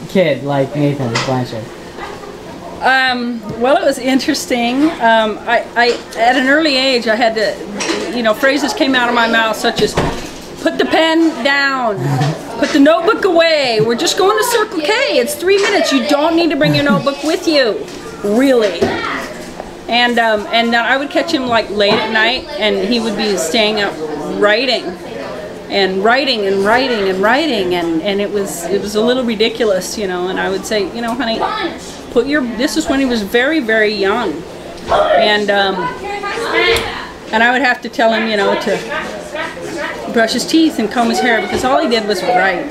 kid like Nathan Blanchard? Well, it was interesting. I at an early age, I had to, you know, phrases came out of my mouth such as, put the pen down, put the notebook away, we're just going to Circle K, it's 3 minutes, you don't need to bring your notebook with you, really. And then I would catch him like late at night, and he would be staying up writing. And writing and writing and writing, and it was a little ridiculous, you know. And I would say, you know, honey, put your. This is when he was very, very young, and I would have to tell him, you know, to brush his teeth and comb his hair, because all he did was write.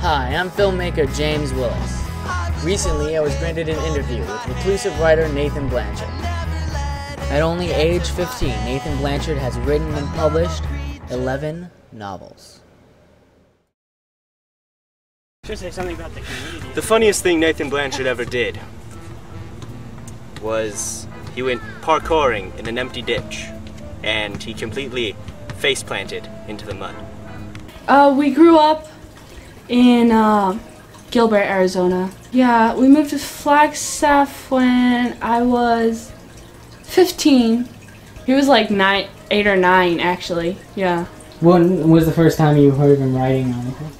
Hi, I'm filmmaker James Willis. Recently, I was granted an interview with reclusive writer Nathan Blanchard. At only age 15, Nathan Blanchard has written and published 11 novels. Should say something about the community. The funniest thing Nathan Blanchard ever did was he went parkouring in an empty ditch, and he completely face planted into the mud. We grew up in Gilbert, Arizona. Yeah, we moved to Flagstaff when I was 15. He was like 8 or 9, actually. Yeah. When was the first time you heard him writing or anything like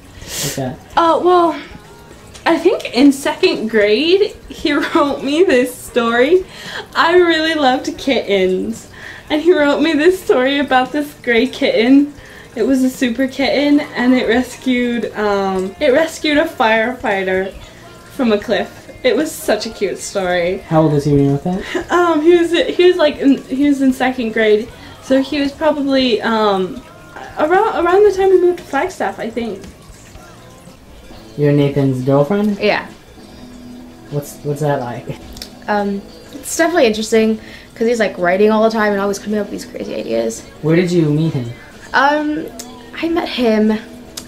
that? Well, I think in 2nd grade, he wrote me this story. I really loved kittens. And he wrote me this story about this gray kitten. It was a super kitten, and it rescued a firefighter from a cliff. It was such a cute story. How old is he when you wrote that? He was in 2nd grade, so he was probably around the time we moved to Flagstaff, I think. You're Nathan's girlfriend? Yeah. What's that like? It's definitely interesting because he's like writing all the time and always coming up with these crazy ideas. Where did you meet him? I met him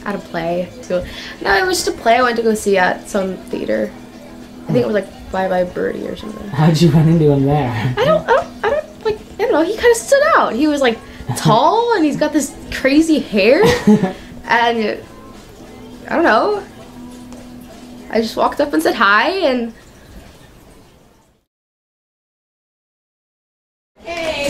at a play too. No, it was just a play I went to go see at some theater. I think it was like Bye Bye Birdie or something. How'd you run into him there? I don't know. He kind of stood out. He was like tall and he's got this crazy hair, and I don't know. I just walked up and said hi, and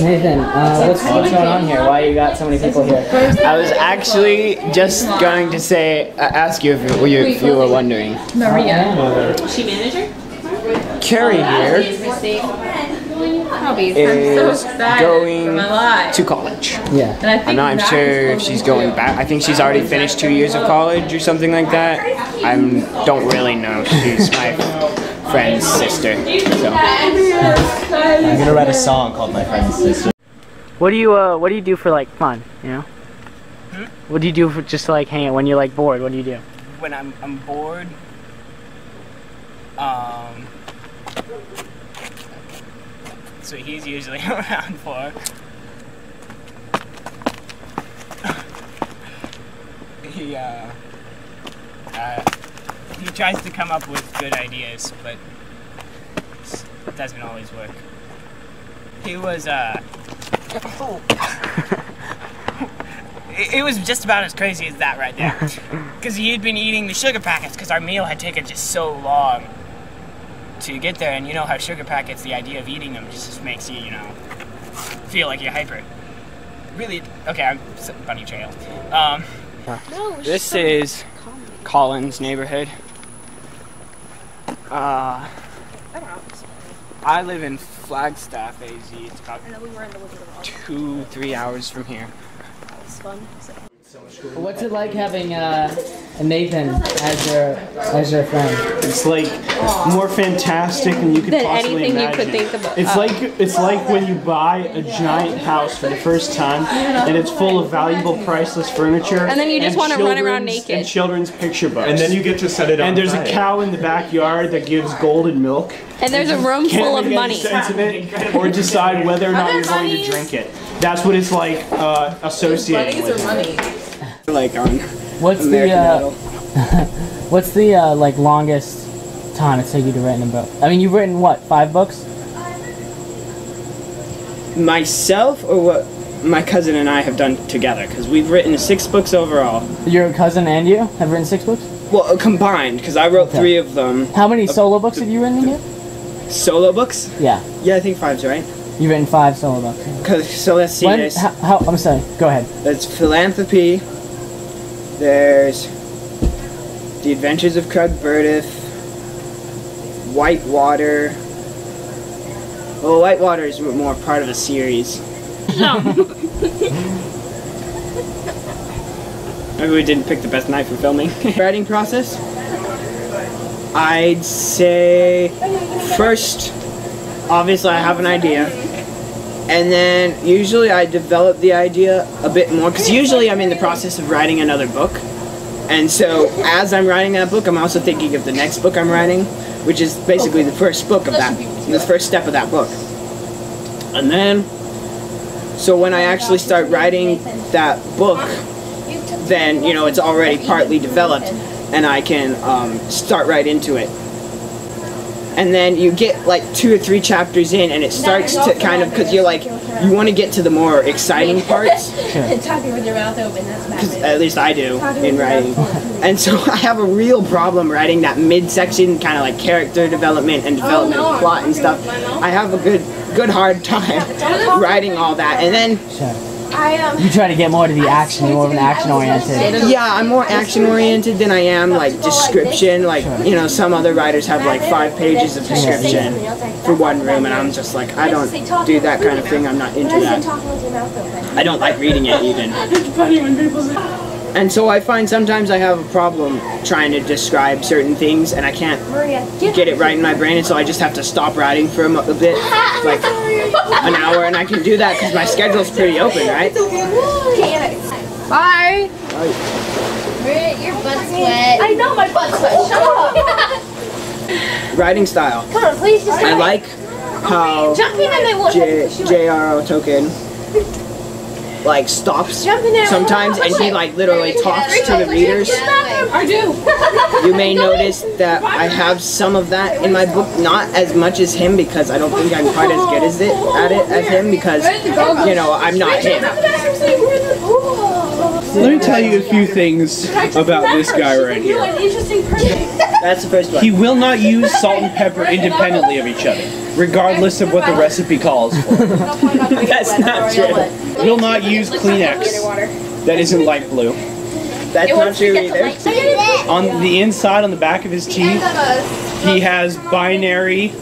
Nathan, what's going on here? Why you got so many people here? I was actually just going to say, ask you if you were wondering. Maria. Is she manager? Carrie here is going to college. Yeah. I'm not sure if she's going back. I think she's already finished 2 years of college or something like that. I don't really know. She's my friend's sister. So. I'm gonna write a song called My Friend's Sister. What do you do for like fun? You know? What do you do for just to, like hang out when you're like bored? What do you do? When I'm bored, so he's usually around for. He tries to come up with good ideas, but it doesn't always work. He was it was just about as crazy as that right there, because he had been eating the sugar packets because our meal had taken just so long to get there, and you know how sugar packets, the idea of eating them just makes you, feel like you're hyper. Really, okay, I'm bunny trail. This is Collins neighborhood. I live in Flagstaff, AZ. It's about 2-3 hours from here. that was fun. What's it like having Nathan as your friend? It's like more fantastic than you could possibly anything imagine. you could think about. It's like when you buy a giant house for the first time and it's full of valuable, priceless furniture. And then you just want to run around naked. And children's picture books. And then you get to set it on And there's fire. a cow in the backyard that gives golden milk. And there's a room full of money. Can't make any sense of it or decide whether or not you're going to drink it. That's what it's like associating with it. Like on What's American what's the like longest time it's taken you to write a book? I mean, you've written what, 5 books? myself or what my cousin and I have done together, because we've written 6 books overall. Your cousin and you have written 6 books? Well, combined, because I wrote 3 of them. How many solo books have you written again? Solo books? Yeah. Yeah, I think 5's right. You've written 5 solo books. So let's see this. I'm sorry, go ahead. There's Philanthropy. There's The Adventures of Krug Burdith. Whitewater. Well, Whitewater is more part of a series. No. Maybe we didn't pick the best night for filming. Writing process? I'd say first, obviously I have an idea. And then usually I develop the idea a bit more, because usually I'm in the process of writing another book. And so as I'm writing that book, I'm also thinking of the next book I'm writing, which is basically the first book of that, the first step of that book. And then, so when I actually start writing that book, then, you know, it's already partly developed and I can start right into it. And then you get like 2 or 3 chapters in and it starts to kind of, because you're like, you want to get to the more exciting parts. Talking with your mouth open, that's bad. At least I do in writing. And so I have a real problem writing that midsection, kind of like character development and development of plot and stuff. I have a good hard time writing all that. And then you try to get more to the action, more of an action-oriented. Yeah, I'm more action-oriented than I am like description. Like, you know, some other writers have like 5 pages of description for one room, and I'm just like, I don't do that kind of thing. I'm not into that. I don't like reading it even. And so I find sometimes I have a problem trying to describe certain things, and I can't get it right in my brain, and so I just have to stop writing for a bit, like an hour, and I can do that because my schedule's pretty open, right? Bye. Your butt's wet. I know my butt's wet. Shut up. Writing style. Come on, please just I like how J.R.R. Tolkien like stops sometimes and he like literally talks to the readers. I do. You may notice that I have some of that in my book, not as much as him because I don't think I'm quite as good as him because, you know, I'm not him. Let me tell you a few things about this guy right here. That's the first one. He will not use salt and pepper independently of each other, regardless of what the recipe calls for. That's not true. Will not use Kleenex that isn't light blue. That's not true either. On the inside, on the back of his teeth, he has binary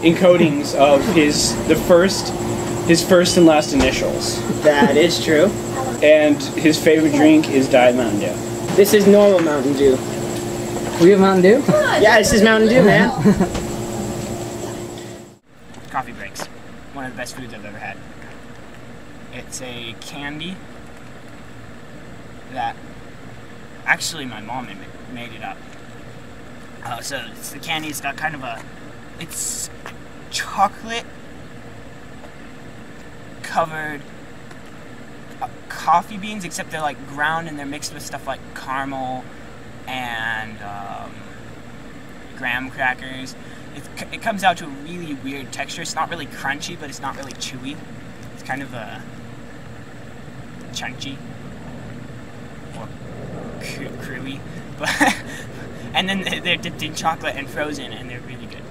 encodings of his first and last initials. That is true. And his favorite drink is Diet Mountain Dew. This is normal Mountain Dew. We have Mountain Dew? Yeah, this is Mountain Dew, man. Coffee breaks. One of the best foods I've ever had. It's a candy that actually my mom made it up. So it's the candy. It's got kind of it's chocolate covered coffee beans, except they're like ground and they're mixed with stuff like caramel and graham crackers. It comes out to a really weird texture. It's not really crunchy, but it's not really chewy. It's kind of chunky or creamy, but and then they're dipped in chocolate and frozen, and they're really good.